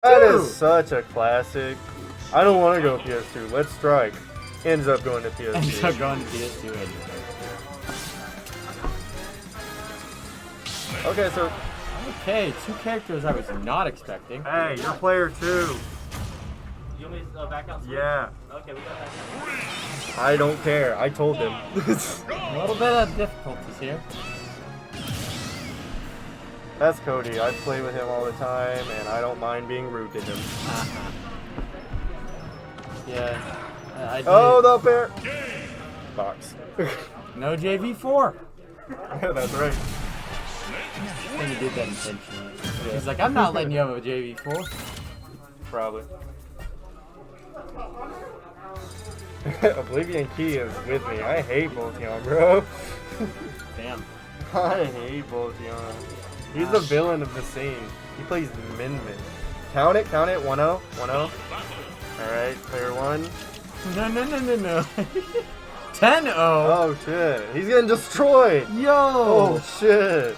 That is such a classic. I don't want to go PS2. Let's strike. Ends up going to PS2. Ends up going to PS2 anyway. Okay, so... Okay, 2 characters I was not expecting. Hey, you're player 2. You want me to back out? Yeah. Okay, we got back out. I don't care. I told them. A little bit of difficulties here. That's Cody. I play with him all the time, and I don't mind being rude to him. Yeah. Oh, the bear! Box. No JV4. Yeah, that's right. I think he did that intentionally. Yeah. He's like, I'm not letting you have a JV4. Probably. Oblivion Key is with me. I hate Volteon, bro. Damn. I hate Volteon. He's the villain of the scene. He plays Min Min. Count it, 1-0. 1-0. Alright, player 1. No. 10-0. Oh shit. He's getting destroyed. Yo. Oh shit.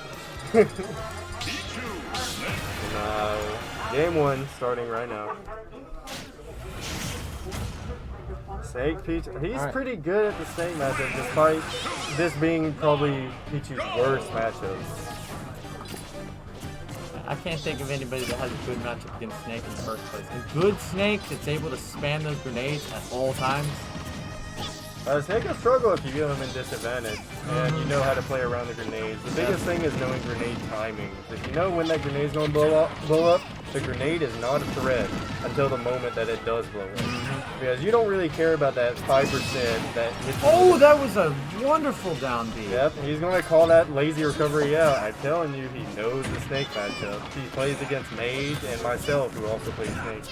No. Game 1 starting right now. Snake Pichu. He's pretty good at the Snake matchup despite this being probably Pichu's worst matchups. I can't think of anybody that has a good matchup against Snake in the first place. A good Snake that's able to spam those grenades at all times. Snake will struggle if you get him in disadvantage, and you know how to play around the grenades. The biggest thing is knowing grenade timing. If you know when that grenade's going to blow up, the grenade is not a threat until the moment that it does blow up. Because you don't really care about that 5% that hits you. Oh, that was a wonderful down B. Yep, he's going to call that lazy recovery out. I'm telling you, he knows the Snake matchup. He plays against Mage and myself, who also plays Snake.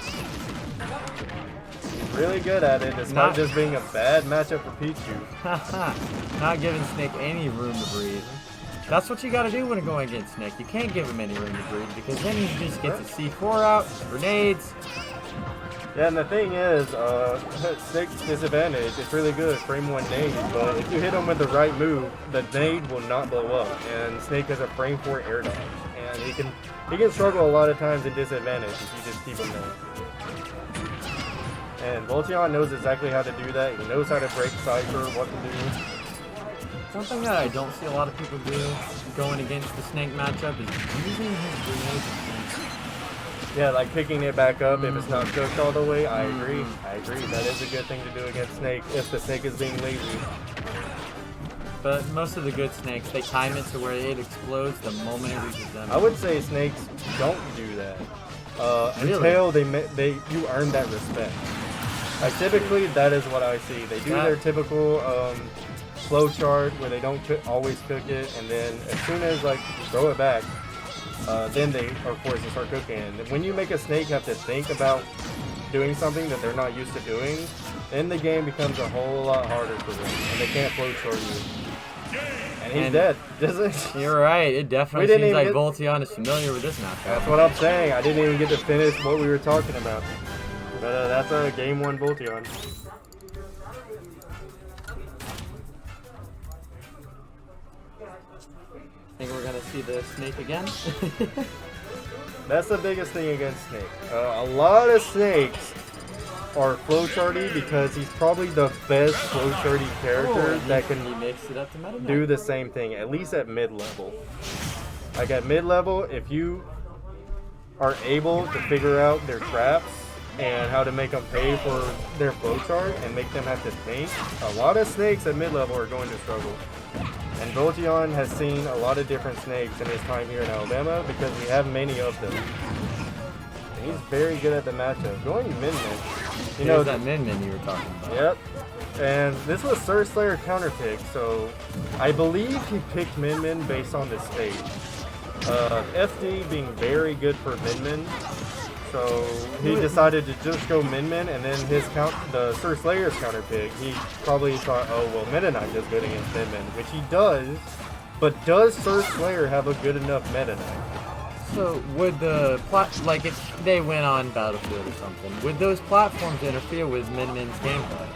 He's really good at it, despite just being a bad matchup for Pichu. Not giving Snake any room to breathe. That's what you gotta do when going against Snake. You can't give him any room to breathe because then he just gets a C4 out, grenades. Yeah, and the thing is, Snake's disadvantage, it's really good, frame 1 nade, but if you hit him with the right move, the nade will not blow up, and Snake has a frame 4 air dodge, and he can struggle a lot of times in disadvantage if you just keep him there. And Volteon knows exactly how to do that. He knows how to break Cypher, what to do. Something that I don't see a lot of people do going against the Snake matchup is using his grenades. Yeah, like picking it back up if it's not cooked all the way. I agree. That is a good thing to do against Snake if the Snake is being lazy. But most of the good Snakes, they time it to where it explodes the moment it reaches them. I would say Snakes don't do that Really? until you earn that respect. Like typically, that is what I see. They do their typical flow chart where they don't always cook it, and then as soon as like you throw it back, then they are forced to start cooking. And when you make a Snake have to think about doing something that they're not used to doing, then the game becomes a whole lot harder for them, and they can't flow chart you. And he's dead. You're right. It definitely seems like Volteon is familiar with this matchup. That's what I'm saying. I didn't even get to finish what we were talking about. But that's a game 1 Volteon. Think we're gonna see the Snake again? That's the biggest thing against Snake. A lot of Snakes are flowcharty because he's probably the best flowcharty character that can do the same thing, at least at mid-level. Like at mid-level, if you are able to figure out their traps and how to make them pay for their flowchart and make them have to think, a lot of Snakes at mid-level are going to struggle. And Volteon has seen a lot of different Snakes in his time here in Alabama because we have many of them. And he's very good at the matchup. Going Min-Min. You know that Min-Min you were talking about. Yep. And this was SirSlayer counter pick, so I believe he picked Min-Min based on the stage. FD being very good for Min-Min, so he decided to just go Min-Min, and then the SirSlayer's counter pick, he probably thought, oh well, Meta Knight's just good against Min-Min, which he does, but does SirSlayer have a good enough Meta Knight? So would like if they went on Battlefield or something, would those platforms interfere with Min-Min's gameplay?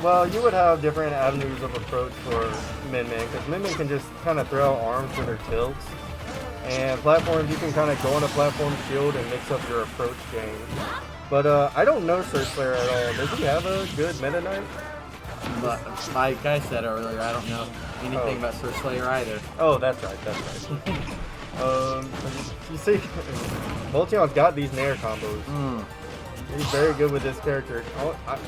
Well, you would have different avenues of approach for Min-Min, because Min-Min can just kind of throw out arms with her tilts. And platforms, you can kind of go on a platform shield and mix up your approach game. But I don't know SirSlayer at all. Does he have a good Meta Knight? But like I said earlier, I don't know anything about SirSlayer either. Oh, that's right. You see, Volteon's got these Nair combos. He's very good with this character.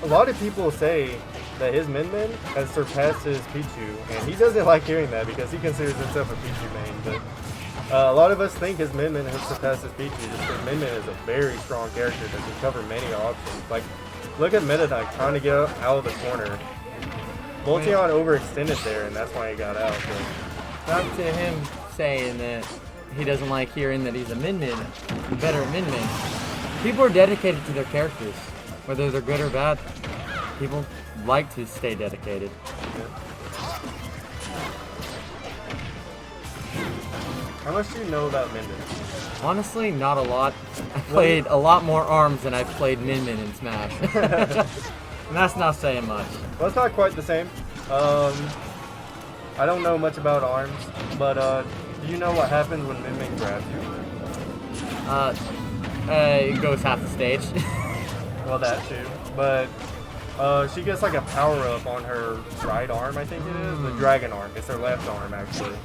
A lot of people say that his Min has surpassed his Pichu, and he doesn't like hearing that because he considers himself a Pichu main. But a lot of us think his Min has surpassed his Pichu just because Min is a very strong character that can cover many options. Like, look at Meta Knight trying to get out of the corner. Volteon overextended there, and that's why he got out. But Back to him saying that he doesn't like hearing that he's a Min-Min, better at Min-Min. People are dedicated to their characters, whether they're good or bad. People like to stay dedicated. how much do you know about Min? Honestly, not a lot. I played a lot more ARMS than I've played Min-Min in Smash. And that's not saying much. Well, it's not quite the same. I don't know much about ARMS, but do you know what happens when Min grabs you? It goes half the stage. Well, that too. But she gets like a power up on her right arm, I think it is. The dragon arm. It's her left arm, actually.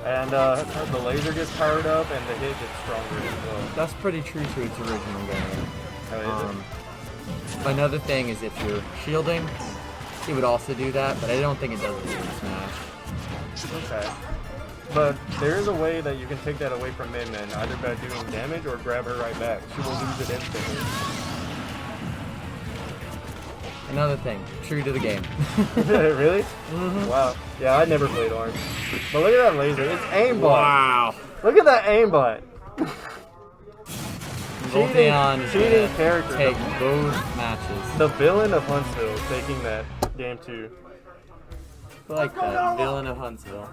And the laser gets powered up and the hit gets stronger as well. That's pretty true to its original game. Oh, is it? Another thing is if you're shielding, it would also do that, but I don't think it does it in Smash. Okay. But there is a way that you can take that away from Min, either by doing damage or grab her right back. She will lose it instantly. Another thing, true to the game. Really? Mm-hmm. Wow. Yeah, I never played ARMS. But look at that laser. It's aimbot. Wow. Look at that aimbot. Volteon cheating character. Take both matches. The villain of Huntsville is taking that game too. I like that. Villain of Huntsville.